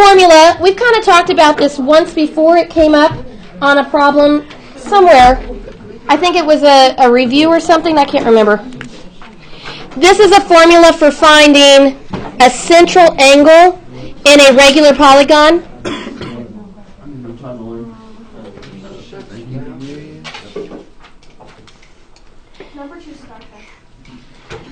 formula, we've kind of talked about this once before. It came up on a problem somewhere. I think it was a review or something. I can't remember. This is a formula for finding a central angle in a regular polygon.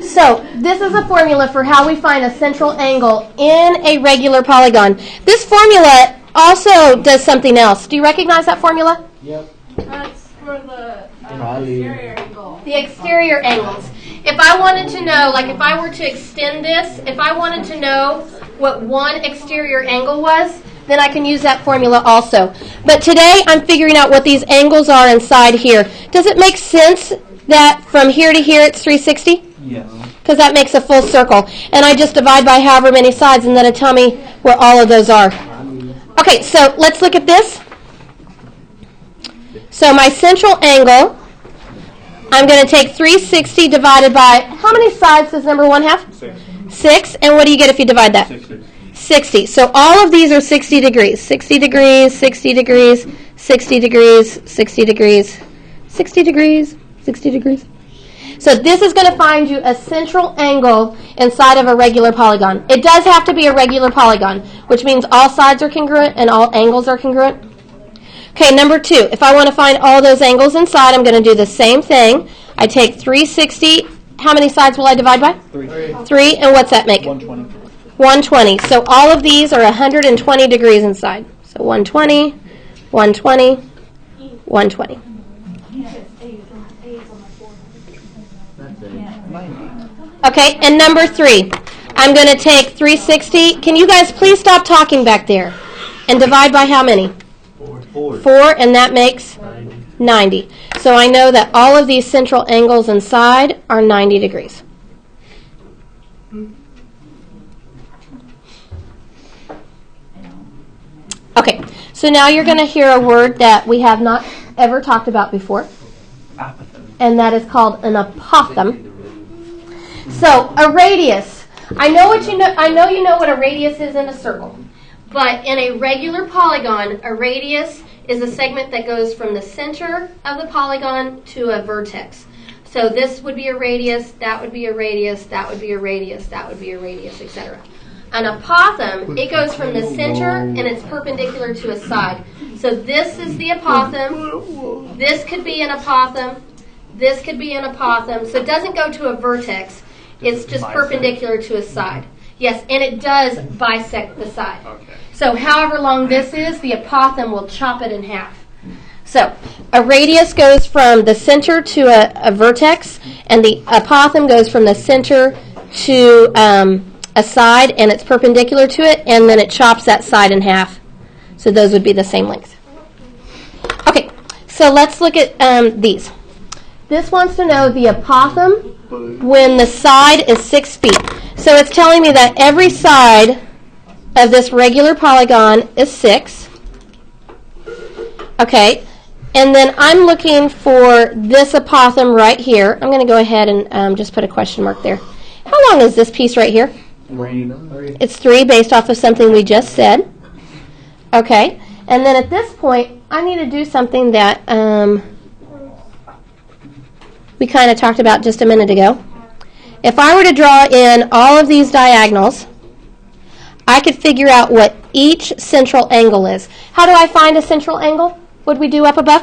So this is a formula for how we find a central angle in a regular polygon. This formula also does something else. Do you recognize that formula? Yep. That's for the exterior angle. The exterior angles. If I wanted to know, like if I were to extend this, if I wanted to know what one exterior angle was, then I can use that formula also. But today I'm figuring out what these angles are inside here. Does it make sense that from here to here it's 360? Yes. Because that makes a full circle. And I just divide by however many sides, and then it tell me where all of those are. Okay, so let's look at this. So my central angle, I'm going to take 360 divided by, how many sides does number 1 have? 6. 6. And what do you get if you divide that? 60. So all of these are 60 degrees. 60 degrees, 60 degrees, 60 degrees, 60 degrees, 60 degrees, 60 degrees. So this is going to find you a central angle inside of a regular polygon. It does have to be a regular polygon, which means all sides are congruent and all angles are congruent. Okay, number 2. If I want to find all those angles inside, I'm going to do the same thing. I take 360. How many sides will I divide by? 3. And what's that make? 120. 120. So all of these are 120 degrees inside. So 120, 120, 120. Okay, and number 3, I'm going to take 360. Can you guys please stop talking back there? And divide by how many? 4, and that makes 90. So I know that all of these central angles inside are 90 degrees. Okay, so now you're going to hear a word that we have not ever talked about before, and that is called an apothem. So a radius. I know you know what a radius is in a circle, but in a regular polygon, a radius is a segment that goes from the center of the polygon to a vertex. So this would be a radius, that would be a radius, that would be a radius, that would be a radius, etc. An apothem, it goes from the center and it's perpendicular to a side. So this is the apothem. This could be an apothem. This could be an apothem. So it doesn't go to a vertex. It's just perpendicular to a side. Yes, and it does bisect the side. Okay. So however long this is, the apothem will chop it in half. So a radius goes from the center to a vertex, and the apothem goes from the center to a side, and it's perpendicular to it, and then it chops that side in half. So those would be the same length. Okay, so let's look at these. This wants to know the apothem when the side is 6 feet. So it's telling me that every side of this regular polygon is 6. Okay, and then I'm looking for this apothem right here. I'm going to go ahead and just put a question mark there. How long is this piece right here? 3. It's 3 based off of something we just said. Okay, and then at this point, I need to do something that we kind of talked about just a minute ago. If I were to draw in all of these diagonals, I could figure out what each central angle is. How do I find a central angle? What did we do up above?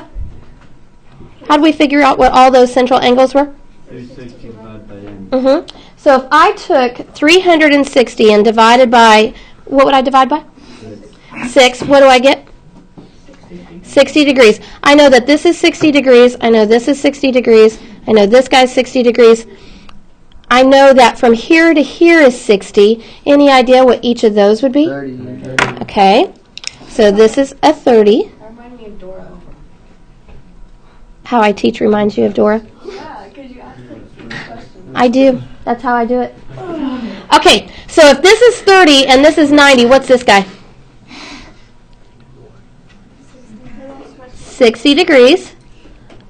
How do we figure out what all those central angles were? 360 divided by n. So if I took 360 and divided by, what would I divide by? 6. What do I get? 60 degrees. I know that this is 60 degrees. I know this is 60 degrees. I know this guy's 60 degrees. I know that from here to here is 60. Any idea what each of those would be? 30. Okay. So this is a 30. That reminded me of Dora. How I teach reminds you of Dora? Yeah, because you asked the question. I do. That's how I do it. Okay. So if this is 30 and this is 90, what's this guy? 60 degrees.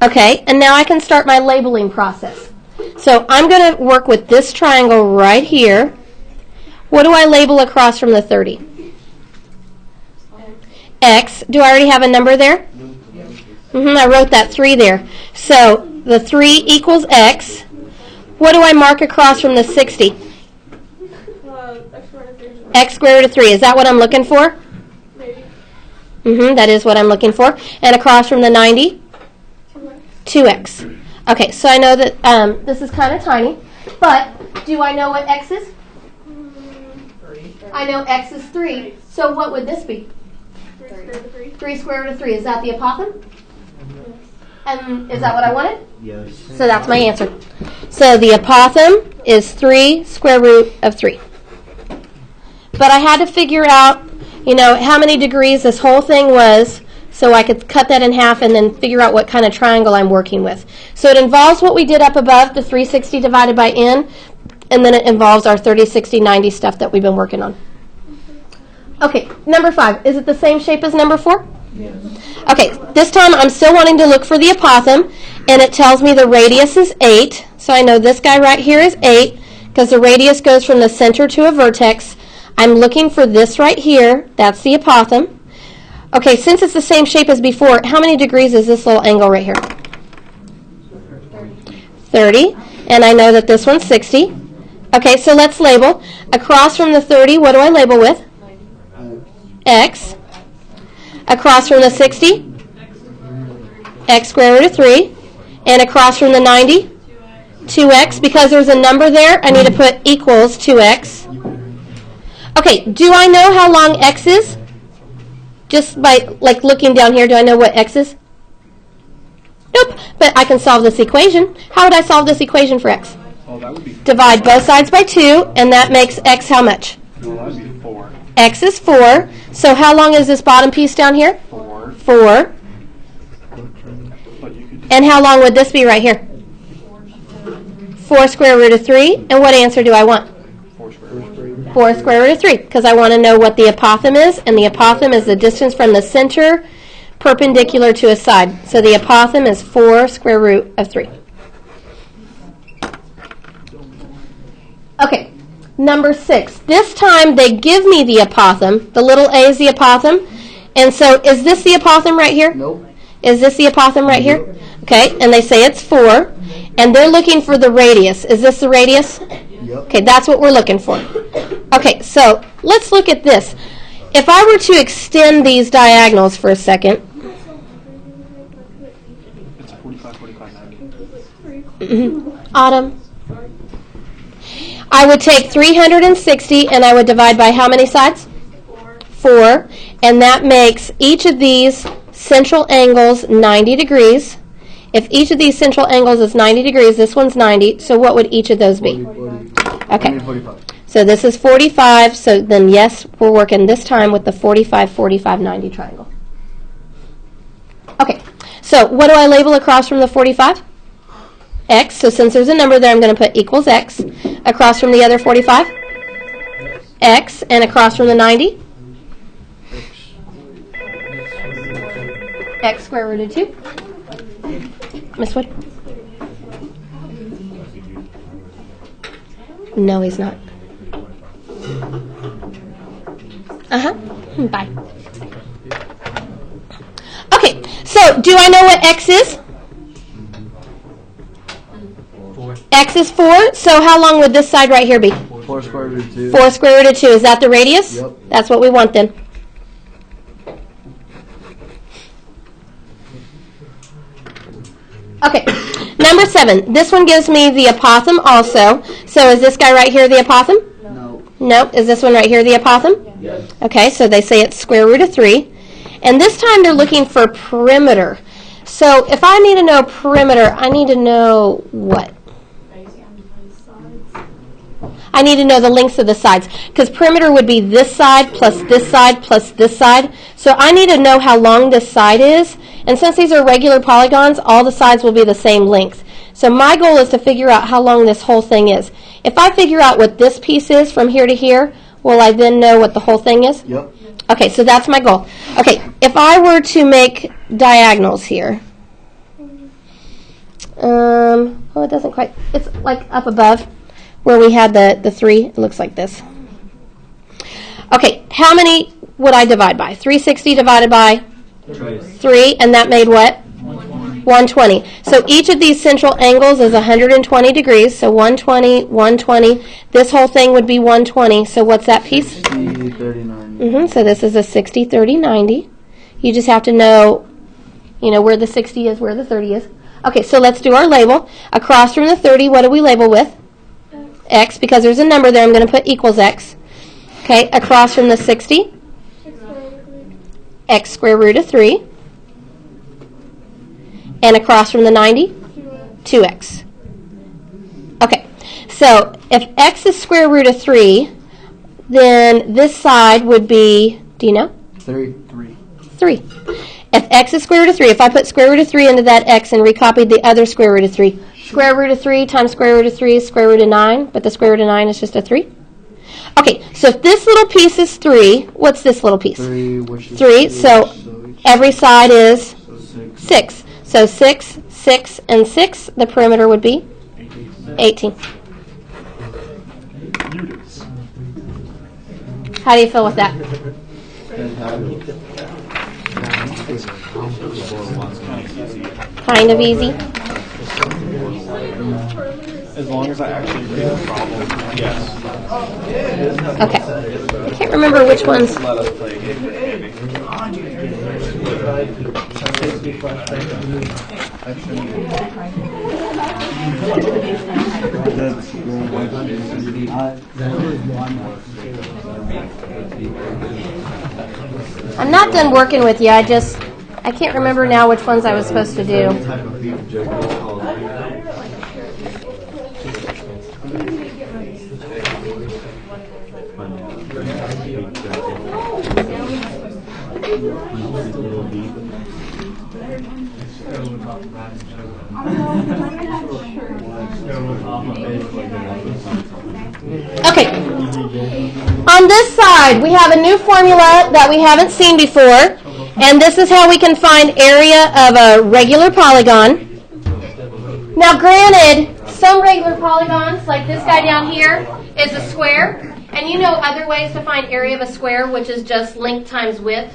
Okay, and now I can start my labeling process. So I'm going to work with this triangle right here. What do I label across from the 30? x. Do I already have a number there? I wrote that 3 there. So the 3 equals x. What do I mark across from the 60? X squared root of 3. Is that what I'm looking for? That is what I'm looking for. And across from the 90? 2x. Okay, so I know that this is kind of tiny, but do I know what x is? 3. I know x is 3. So what would this be? 3 square root of 3. Is that the apothem? And is that what I wanted? Yes. So that's my answer. So the apothem is 3 square root of 3. But I had to figure out, how many degrees this whole thing was so I could cut that in half and then figure out what kind of triangle I'm working with. So it involves what we did up above, the 360 divided by n, and then it involves our 30, 60, 90 stuff that we've been working on. Okay, number 5. Is it the same shape as number 4? Yes. Okay, this time I'm still wanting to look for the apothem, and it tells me the radius is 8. So I know this guy right here is 8, because the radius goes from the center to a vertex. I'm looking for this right here. That's the apothem. Okay, since it's the same shape as before, how many degrees is this little angle right here? 30. And I know that this one's 60. Okay, so let's label. Across from the 30, what do I label with? X. Across from the 60? X squared root of 3. And across from the 90? 2x. Because there's a number there, I need to put equals 2x. Okay, do I know how long x is? Just by looking down here, do I know what x is? Nope, but I can solve this equation. How would I solve this equation for x? Oh, that would be Divide both sides by 2, and that makes x how much? no, that would be 4. X is 4. So how long is this bottom piece down here? 4. 4. But you could And how long would this be right here? 4 square root of 3. And what answer do I want? 4 square. 4 square root of 3, because I want to know what the apothem is, and the apothem is the distance from the center perpendicular to a side. So the apothem is 4 square root of 3. Okay, number 6. This time they give me the apothem. The little a is the apothem. And so is this the apothem right here? Nope. Is this the apothem right here? Okay, and they say it's 4. And they're looking for the radius. Is this the radius? Yep. Okay, that's what we're looking for. Okay, so let's look at this. If I were to extend these diagonals for a second. It's 45, 45, 90. Autumn. I would take 360 and I would divide by how many sides? 4. And that makes each of these central angles 90 degrees. If each of these central angles is 90 degrees, this one's 90, so what would each of those be? 40. Okay. 45. So this is 45, so then yes, we're working this time with the 45, 45, 90 triangle. Okay, so what do I label across from the 45? X, so since there's a number there, I'm going to put equals X. Across from the other 45? X, and across from the 90? X square root of 2. Miss Wood? No, he's not. Bye. Okay, so do I know what X is? 4. X is 4, so how long would this side right here be? 4 square root of 2. 4 square root of 2. Is that the radius? Yep. That's what we want then. Okay, number 7. This one gives me the apothem also. So is this guy right here the apothem? No. No. Is this one right here the apothem? Yes. Okay, so they say it's square root of 3. And this time they're looking for perimeter. So if I need to know perimeter, I need to know what? I need to know the lengths of the sides, because perimeter would be this side plus this side plus this side. So I need to know how long this side is. And since these are regular polygons, all the sides will be the same length. So my goal is to figure out how long this whole thing is. If I figure out what this piece is from here to here, will I then know what the whole thing is? Yep. Okay, so that's my goal. Okay, if I were to make diagonals here, well, it doesn't quite, it's like up above where we had the 3, it looks like this. Okay, how many would I divide by? 360 divided by 3, and that made what? 120. So each of these central angles is 120 degrees. So 120, 120. This whole thing would be 120. So what's that piece? 60, 30, 90. So this is a 60, 30, 90. You just have to know, where the 60 is, where the 30 is. Okay, so let's do our label. Across from the 30, what do we label with? X, because there's a number there. I'm going to put equals X. Okay, across from the 60, X square root of 3. And across from the 90, 2x. Okay, so if x is square root of 3, then this side would be, do you know? 3. 3. If x is square root of 3, if I put square root of 3 into that x and recopied the other square root of 3, square root of 3 times square root of 3 is square root of 9, but the square root of 9 is just a 3. Okay, so if this little piece is 3, what's this little piece? 3, which is 3, so every side is 6. So 6, 6, and 6, the perimeter would be 18. How do you feel with that? Kind of easy. As long as I actually read the problem, yes. Okay. I can't remember which ones. Let us play a game. I'm not done working with you. I can't remember now which ones I was supposed to do. Okay. On this side, we have a new formula that we haven't seen before, and this is how we can find area of a regular polygon. Now, granted, some regular polygons, like this guy down here, is a square, and you know other ways to find area of a square, which is just length times width.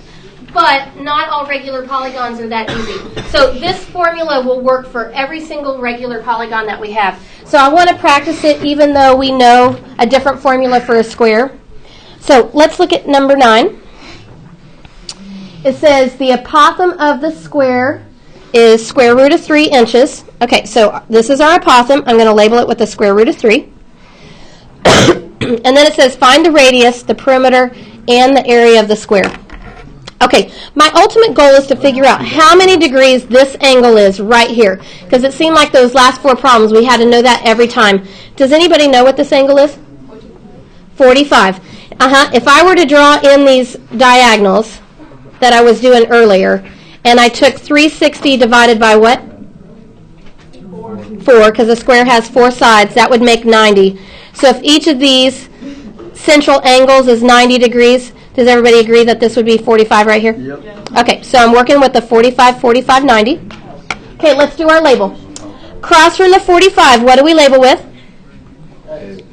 But not all regular polygons are that easy. So this formula will work for every single regular polygon that we have. So I want to practice it even though we know a different formula for a square. So let's look at number 9. It says the apothem of the square is square root of 3 inches. Okay, so this is our apothem. I'm going to label it with the square root of 3. And then it says find the radius, the perimeter, and the area of the square. Okay, my ultimate goal is to figure out how many degrees this angle is right here. Because it seemed like those last 4 problems, we had to know that every time. Does anybody know what this angle is? 45. If I were to draw in these diagonals that I was doing earlier, and I took 360 divided by what? 4, because a square has 4 sides, that would make 90. So if each of these central angles is 90 degrees, does everybody agree that this would be 45 right here? Yep. Okay, so I'm working with the 45, 45, 90. Okay, let's do our label. Cross from the 45, what do we label with?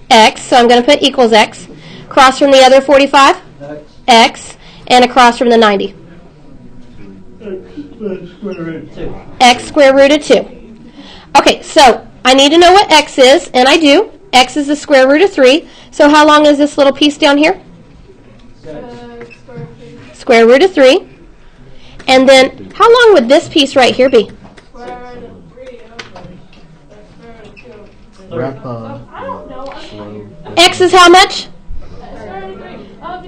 X, so I'm going to put equals X. Cross from the other 45? X. And across from the 90? X square root of 2. Okay, so I need to know what X is, and I do. X is the square root of 3. So how long is this little piece down here? Square root of 3. And then, how long would this piece right here be? X is how much?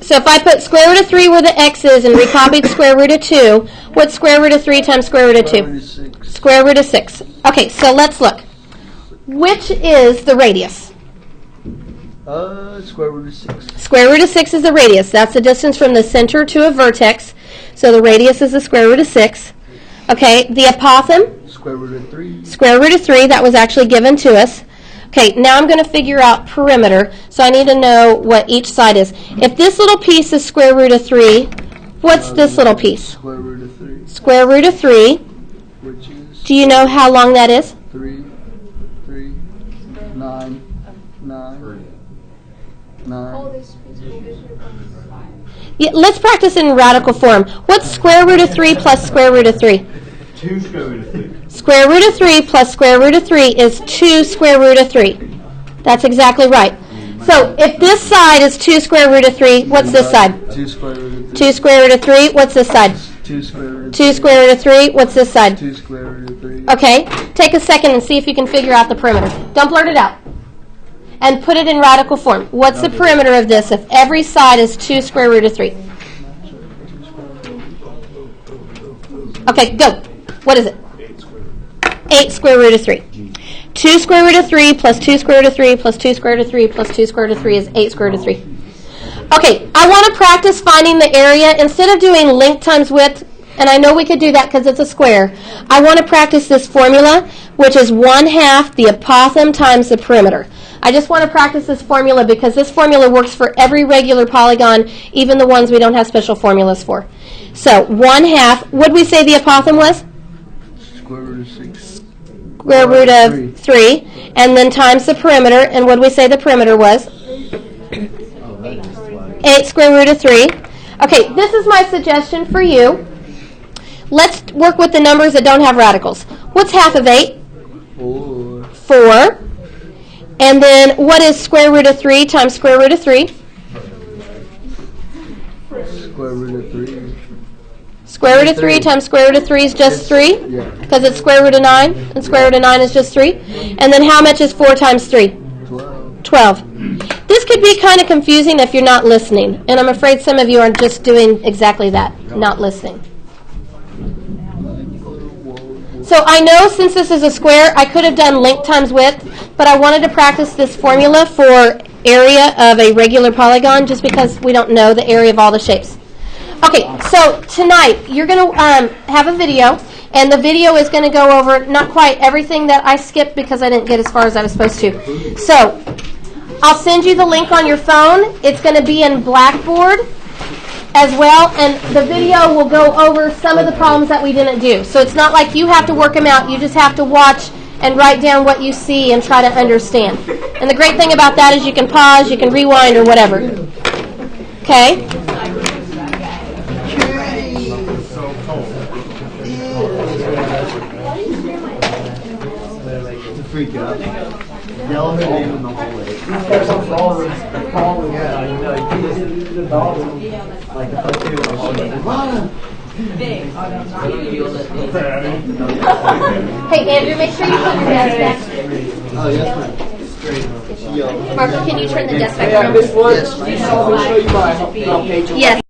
So if I put square root of 3 where the X is and recopied square root of 2, what's square root of 3 times square root of 2? Square root of 6. Okay, so let's look. Which is the radius? Square root of 6. Square root of 6 is the radius. That's the distance from the center to a vertex. So the radius is the square root of 6. Okay, the apothem? Square root of 3. Square root of 3. That was actually given to us. Okay, now I'm going to figure out perimeter. So I need to know what each side is. If this little piece is square root of 3, what's this little piece? Square root of 3. Square root of 3. Which is Do you know how long that is? 3, 9, 9, 9. Yeah, let's practice in radical form. What's square root of 3 plus square root of 3? 2 square root of 3. Square root of 3 plus square root of 3 is 2 square root of 3. That's exactly right. So if this side is 2 square root of 3, what's this side? 2 square root of 3. 2 square root of 3, what's this side? 2 square root of 2 square root of 3, what's this side? 2 square root of 3. Okay, take a second and see if you can figure out the perimeter. Don't blurt it out. And put it in radical form. What's the perimeter of this if every side is 2 square root of 3? Okay, go. What is it? 8 square root of 3. 2 square root of 3 plus 2 square root of 3 plus 2 square root of 3 plus 2 square root of 3 is 8 square root of 3. Okay, I want to practice finding the area. Instead of doing length times width, and I know we could do that because it's a square, I want to practice this formula, which is 1/2 the apothem times the perimeter. I just want to practice this formula because this formula works for every regular polygon, even the ones we don't have special formulas for. So 1/2, what did we say the apothem was? Square root of 6. Square root of 3, and then times the perimeter, and what did we say the perimeter was? 8 square root of 3. Okay, this is my suggestion for you. Let's work with the numbers that don't have radicals. What's half of 8? 4. 4. And then what is square root of 3 times square root of 3? Square root of 3. Square root of 3 times square root of 3 is just 3? Yeah. Because it's square root of 9, and square root of 9 is just 3. And then how much is 4 times 3? 12. 12. This could be kind of confusing if you're not listening, and I'm afraid some of you are just doing exactly that, not listening. So I know since this is a square, I could have done length times width, but I wanted to practice this formula for area of a regular polygon just because we don't know the area of all the shapes. Okay, so tonight you're going to have a video, and the video is going to go over not quite everything that I skipped because I didn't get as far as I was supposed to. So I'll send you the link on your phone. It's going to be in Blackboard as well, and the video will go over some of the problems that we didn't do. So it's not like you have to work them out. You just have to watch and write down what you see and try to understand. And the great thing about that is you can pause, you can rewind, or whatever. Okay? Freak out. Yell her name in the hallway. Hey, Andrew, make sure you put your desk back. Oh, yes, ma'am. Martha, can you turn the desk back Yeah, around? this one, Yes, I'll show you my page. Yes.